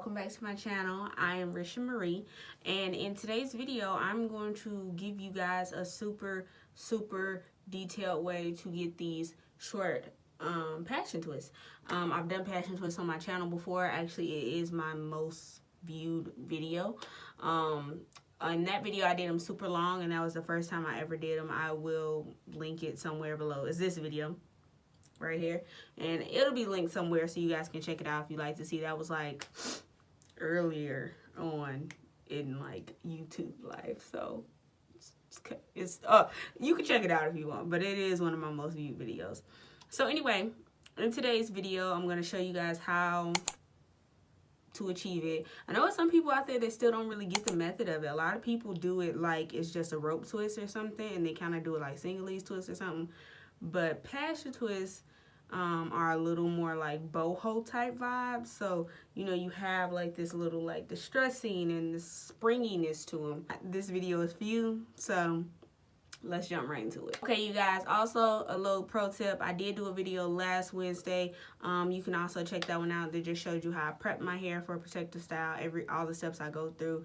welcome back to my channel. I am RishaaMariee, and in today's video I'm going to give you guys a super detailed way to get these short passion twists. I've done passion twists on my channel before. Actually, it is my most viewed video. In that video I did them super long, and that was the first time I ever did them. I will link it somewhere below. It's this video right here, and it'll be linked somewhere so you guys can check it out if you like to see. That was like earlier on in like YouTube life, so it's you can check it out if you want, but it is one of my most viewed videos. So anyway, in today's video I'm going to show you guys how to achieve it. I know some people out there that still don't really get the method of it. A lot of people do it like it's just a rope twist or something, and they kind of do it like single-leaf twist or something. But passion twists are a little more like boho type vibes. So, you know, you have like this little like distressing and the springiness to them. This video is for you, so let's jump right into it. Okay, you guys, also a little pro tip. I did do a video last Wednesday. You can also check that one out. That just showed you how I prep my hair for a protective style, all the steps I go through.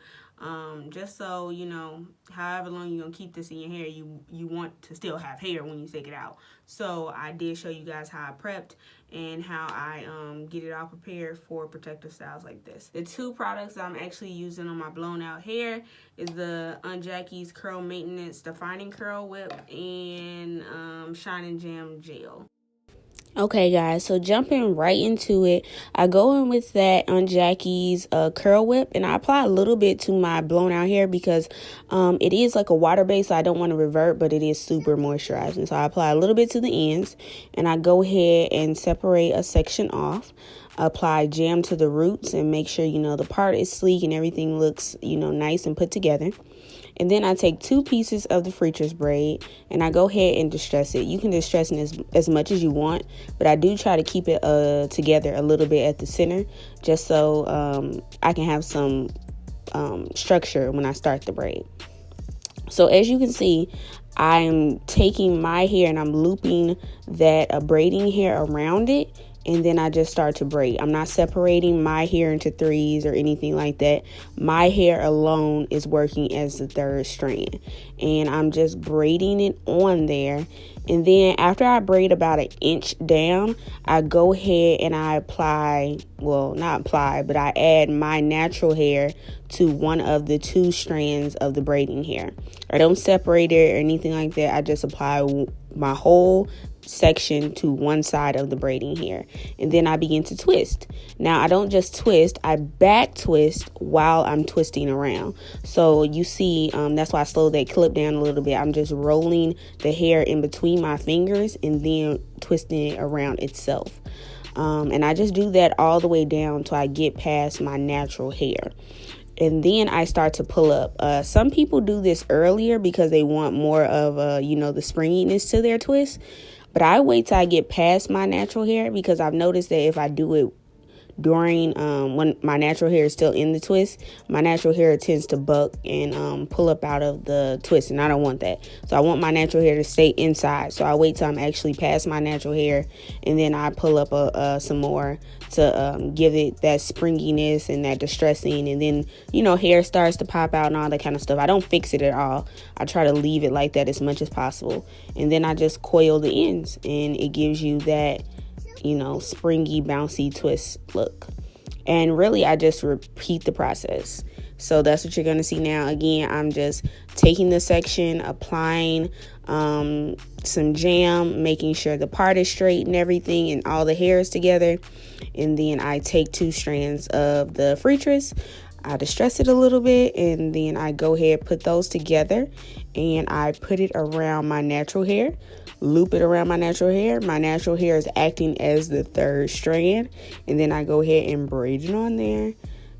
Just so you know, however long you're gonna keep this in your hair, you want to still have hair when you take it out. So I did show you guys how I prepped and how I get it all prepared for protective styles like this. The two products I'm actually using on my blown out hair is the Jackie's Curl Maintenance Defining Curl Whip and Shine and Jam Gel. Okay guys, so jumping right into it, I go in with that Jackie's Curl Whip, and I apply a little bit to my blown out hair because it is like a water base, so I don't want to revert, but it is super moisturizing. So I apply a little bit to the ends, and I go ahead and separate a section off. Apply jam to the roots and make sure, you know, the part is sleek and everything looks, you know, nice and put together. And then I take 2 pieces of the Freecher's braid and I go ahead and distress it. You can distress it as much as you want, but I do try to keep it together a little bit at the center, just so I can have some structure when I start the braid. So as you can see, I'm taking my hair and I'm looping that braiding hair around it. And then I just start to braid. I'm not separating my hair into threes or anything like that. My hair alone is working as the third strand. And I'm just braiding it on there. And then after I braid about 1 inch down, I go ahead and I apply, well, not apply, but I add my natural hair to one of the 2 strands of the braiding hair. I don't separate it or anything like that. I just apply my whole section to one side of the braiding hair, and then I begin to twist. Now I don't just twist, I back twist while I'm twisting around. So you see, that's why I slow that clip down a little bit. I'm just rolling the hair in between my fingers and then twisting it around itself. And I just do that all the way down till I get past my natural hair. And then I start to pull up. Some people do this earlier because they want more of, you know, the springiness to their twist. But I wait till I get past my natural hair, because I've noticed that if I do it during when my natural hair is still in the twist, my natural hair tends to buck and pull up out of the twist, and I don't want that. So I want my natural hair to stay inside. So I wait till I'm actually past my natural hair, and then I pull up some more to give it that springiness and that distressing. And then, you know, hair starts to pop out and all that kind of stuff. I don't fix it at all. I try to leave it like that as much as possible, and then I just coil the ends, and it gives you that, you know, springy, bouncy twist look. And really, I just repeat the process. So that's what you're going to see now. Again, I'm just taking the section, applying some jam, making sure the part is straight and everything, and all the hair is together. And then I take 2 strands of the Freecher's, I distress it a little bit, and then I go ahead, put those together, and I put it around my natural hair, loop it around my natural hair. My natural hair is acting as the 3rd strand, and then I go ahead and braid it on there.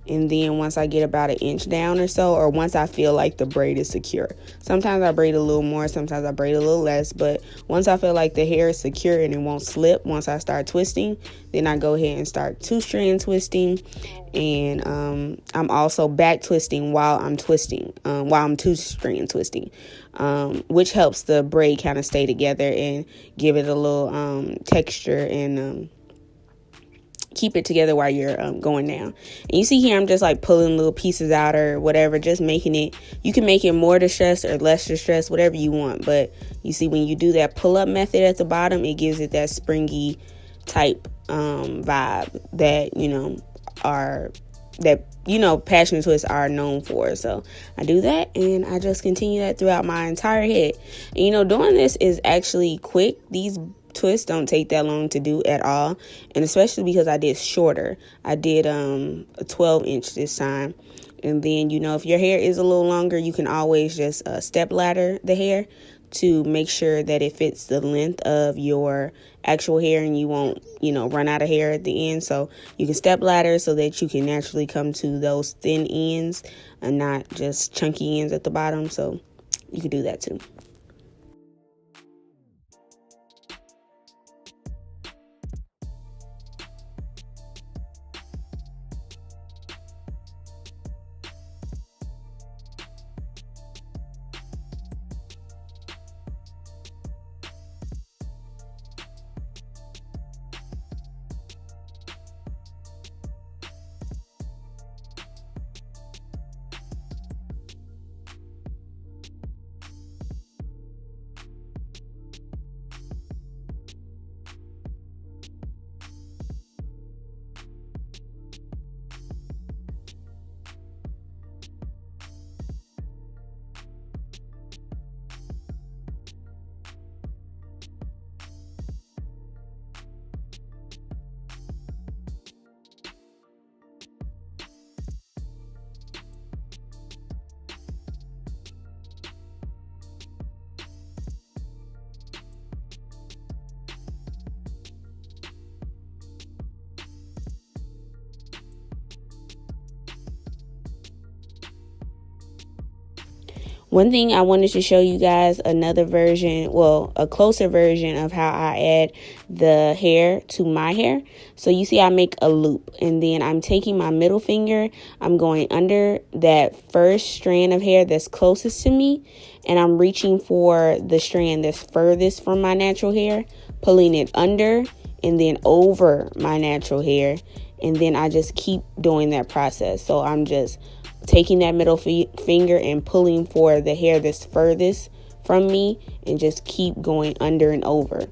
And then once I get about 1 inch down or so, or once I feel like the braid is secure. Sometimes I braid a little more, sometimes I braid a little less, but once I feel like the hair is secure and it won't slip once I start twisting, then I go ahead and start 2-strand twisting. And I'm also back twisting while I'm twisting, while I'm 2-strand twisting, which helps the braid kind of stay together and give it a little texture and keep it together while you're going down. And you see here, I'm just like pulling little pieces out or whatever, just making it. You can make it more distressed or less distressed, whatever you want. But you see, when you do that pull-up method at the bottom, it gives it that springy type vibe that passion twists are known for. So I do that, and I just continue that throughout my entire head. And doing this is actually quick. These twists don't take that long to do at all, and especially because I did shorter. I did a 12-inch this time. And then if your hair is a little longer, you can always just step ladder the hair to make sure that it fits the length of your actual hair, and you won't run out of hair at the end. So you can step ladder so that you can naturally come to those thin ends and not just chunky ends at the bottom. So you can do that too. One thing I wanted to show you guys, another version, a closer version of how I add the hair to my hair. So you see I make a loop, and then I'm taking my middle finger, I'm going under that first strand of hair that's closest to me, and I'm reaching for the strand that's furthest from my natural hair, pulling it under and then over my natural hair, and then I just keep doing that process. So I'm just taking that middle finger and pulling for the hair that's furthest from me, and just keep going under and over.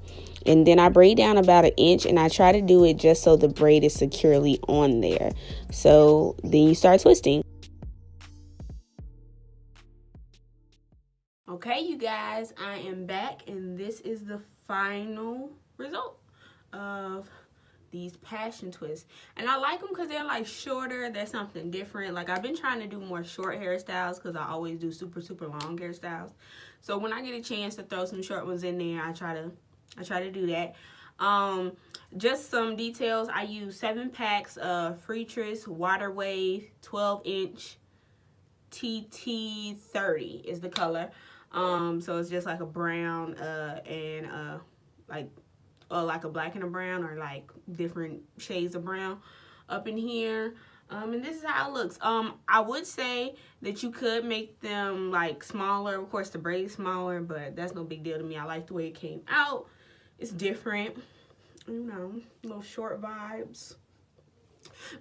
And then I braid down about 1 inch, and I try to do it just so the braid is securely on there. So then you start twisting. Okay, you guys, I am back, and this is the final result of these passion twists. And I like them because they're like shorter. They're something different. Like, I've been trying to do more short hairstyles because I always do super long hairstyles. So when I get a chance to throw some short ones in there, I try to do that. Just some details. I use 7 packs of Freetress Water Wave 12-inch TT30 is the color. So it's just like a brown and like a black and a brown, or like different shades of brown up in here. And this is how it looks. I would say that you could make them like smaller. Of course, the braid is smaller, but that's no big deal to me. I like the way it came out. It's different, little short vibes.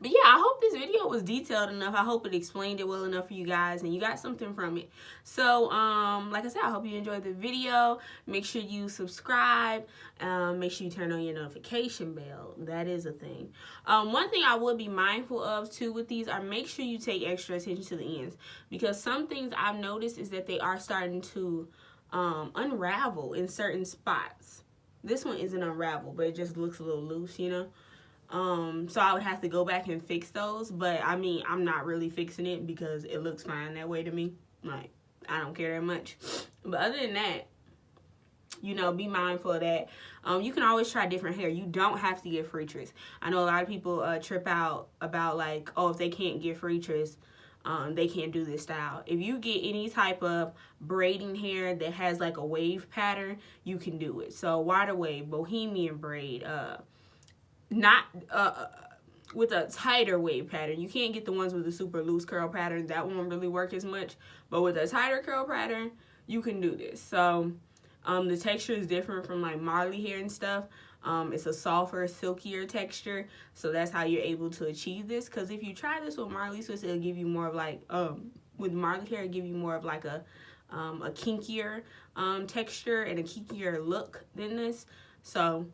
But yeah, I hope this video was detailed enough. I hope it explained it well enough for you guys and you got something from it. So, like I said, I hope you enjoyed the video. Make sure you subscribe. Make sure you turn on your notification bell. That is a thing. One thing I would be mindful of too with these are make sure you take extra attention to the ends, because some things I've noticed is that they are starting to unravel in certain spots. This one isn't unraveled, but it just looks a little loose, so I would have to go back and fix those, but I mean, I'm not really fixing it because it looks fine that way to me. Like, I don't care that much. But other than that, be mindful of that. You can always try different hair. You don't have to get Freetress. I know a lot of people trip out about like, oh, if they can't get Freetress, they can't do this style. If you get any type of braiding hair that has like a wave pattern, you can do it. So water wave, bohemian braid, not with a tighter wave pattern. You can't get the ones with the super loose curl pattern. That won't really work as much. But with a tighter curl pattern, you can do this. So the texture is different from like Marley hair and stuff. It's a softer, silkier texture, so that's how you're able to achieve this. Because if you try this with Marley Swiss, it'll give you more of like with Marley hair, it'll give you more of like a kinkier texture and a kinkier look than this. So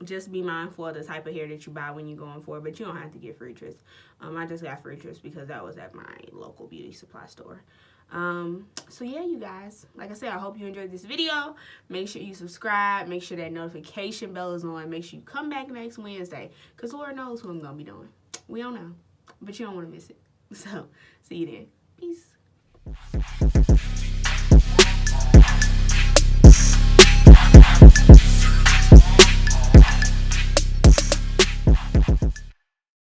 just be mindful of the type of hair that you buy when you're going for it, but you don't have to get free trips. I just got free trips because that was at my local beauty supply store. So yeah, you guys, like I said, I hope you enjoyed this video. Make sure you subscribe, make sure that notification bell is on, make sure you come back next Wednesday, because Lord knows what I'm gonna be doing. We don't know, but you don't want to miss it. So see you then. Peace.